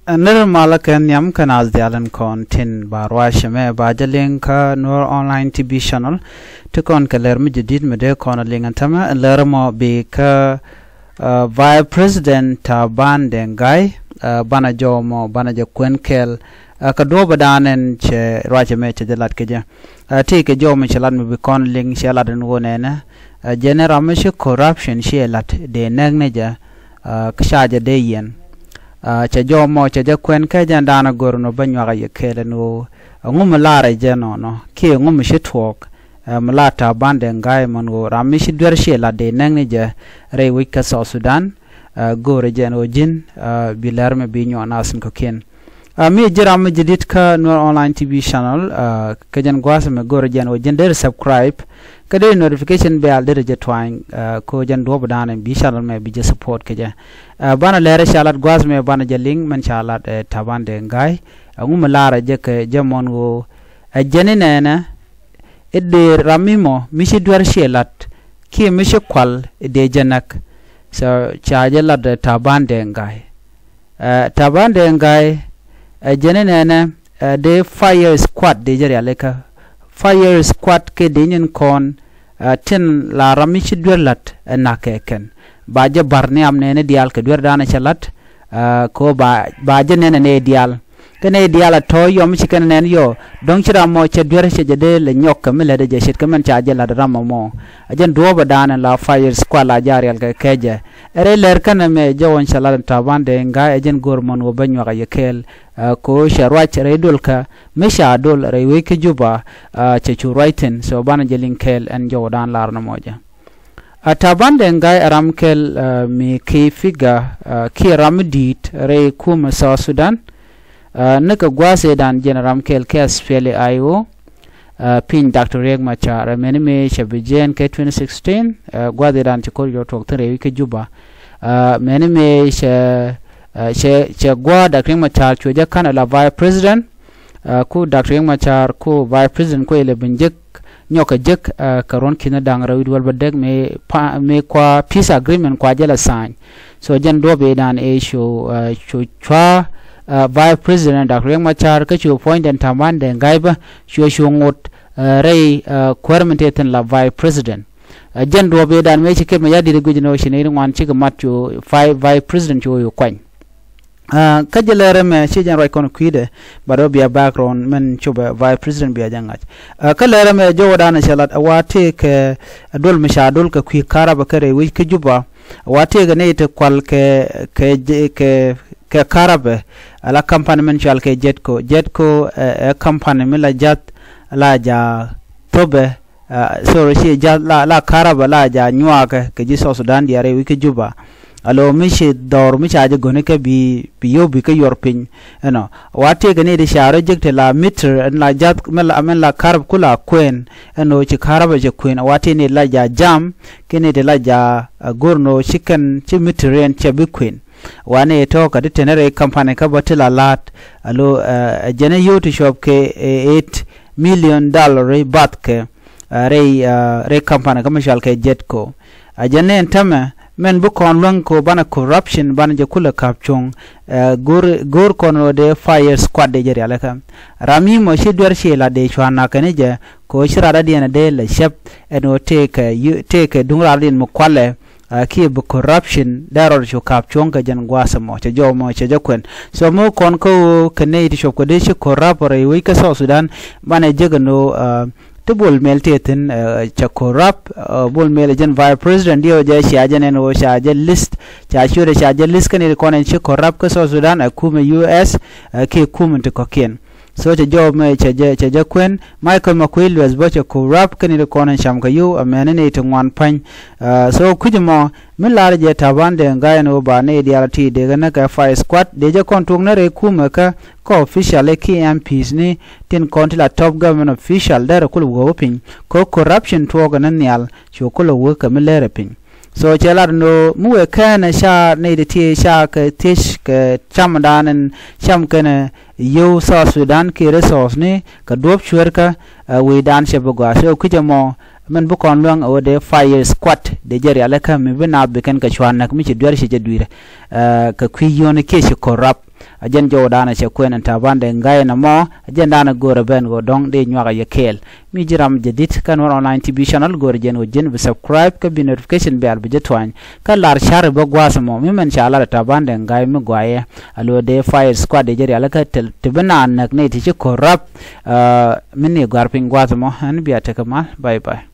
Nir malakan yam kanal dialan kon tin barwa shame bajalin ka nur online TV channel to kon kaler mujadid mede kon lingan tama lermo be ka vice president ban dengai bana jomo bana je kwenkel ka do badanen che raje me che delat keja ti ke jomo chelat me be kon ling chelat den wonena general me corruption chelat de nagneja kshaje de yen cha jomo cha je kwen ka jandana gorno banywa ye kele no ngum lara jeno no ke ngum shitwok malata bande ngai mongo ramishi dwershe la de nangneja re wika so Sudan gore jeno jin bilarme binyo nasin ko ken mi jiram jidit ka no online TV channel ka jan gwasme gore jeno jin der subscribe kade notification bell der je twang ko jan do badana bi channel me bi je support keja bana lere shalat gwasme bana je link man shalat tabande ngai ngum lara je ke jamon go jenina idde ramimo mishi dwar shelat ki mishi kwal de janak so chaje la de tabande ngai jenina de fire squad de jere aleka fire squad ke dinin kon tin la ramishi dwerlat nakeken baje barne amne ne dial ke dwer dana chalat ko baje ne dial kene dial to yom chiken nen yo dong chira mo che dwer che de le nyok me le de shit kemen chaje la ramo mo ajen do badana la fire squad la jarial ke keje ere ler kana me jawon chalat tabande nga ajen gormon wo banyo ga yekel ko sharwach redulka mesha dol rewe ke juba che churaiten so bana jelinkel en jodan larna moja atabande ngai aramkel mi ke figa ki ramdit re kum sa Sudan naka gwase dan general kel kes fele ayo pin Dr. Riek Machar menime shabijen ke 2016 gwade dan chikor yo tok rewe ke juba menime she gwa Dr. Machar choja kana la vice president ku Dr. Machar ku vice president ko ele benjek nyoka jek karon kina dangra widwal badeg me kwa peace agreement kwa jela sign so jan do be dan e show chwa vice president Dr. Machar ka chu point and tamande ngaiba show ngot rei kwarmenteten la vice president jan do be dan me chike me yadi de gujino shine wan chike matcho vice president yo kwany kajelere me chijan roy kon kuide baro biya background men chuba vice president biya jangat kalere me jowdana shalat awate ke dol mishadul ka kui karaba kare wi ke juba awate ga ne te kwal ke karabe ala company men chal ke jetco company mila jat la ja tobe so shi jat la karaba la ja nywa ke ji so Sudan diare wi ke juba alo mishi dor mi chaje gone ke bi yo bi ke yorpin no wate gane de share jekte la meter la jat mel amen la karab kula kwen no ci karaba je kwen wate ne la ja jam kene de la ja gorno chicken ci meter ci bi kwen wane to ka de tenere company ka batila lat alo jene yo to shop ke $8 million bat ke re company ka mashal ke jetco ajane entame men bu kon lang ko bana corruption bana je kula kapchong gor kono de fire squad de jeri alaka rami mo shi dwer shi la de chwana kane je ko shirada de na de la shep eno take dungra din mo kwale ki bu corruption daror sho kapchong ka jan gwasa mo che jo mo che jakwen so mo kon ko kane di shop ko de shi corrupore wi ka so Sudan bana je gano bol melteten cha corrupt bol mel jen vice president dio je shajen no shajen list cha shure shajen list kan konen chi corrupt ko so Sudan akume US ke kumt ko ken so cha job me cha je kwen Michael McQueen was bo cha corrupt kan konen sham ka yu amene ne to wan pan so kujimo min la je tabande ngai no ba ne diality de na ka fire squad de je kontung na re kuma ka ko official ki MPs ni tin kontila top government official there kul go pin ko corruption to ga nan yal cho kul wo ka milere pin so chelar no muwe kana sha ne de ti sha ka tish ka chamdanen cham kana yo sa Sudan ki resource ni ka dop chwer ka we dan she boga so kujamo men bu kon long o de fire squad de jeri alaka mi bina beken ka chwana mi ci dwar shi je duire ka kwi yone ke shi corrupt ajen jo dana che kwen ta bande ngai na mo ajen dana gore ben go dong de nywaga yekel mi jiram jedit kan online tv channel gore jen o jen subscribe ka bi notification be albe jetwan ka lar share bo gwasmo mi men shala ta bande ngai mi gwaye alo de fire squad de jeri alaka tel tibana nak ne ti korap min ne garping gwasmo an biya ta kama bye bye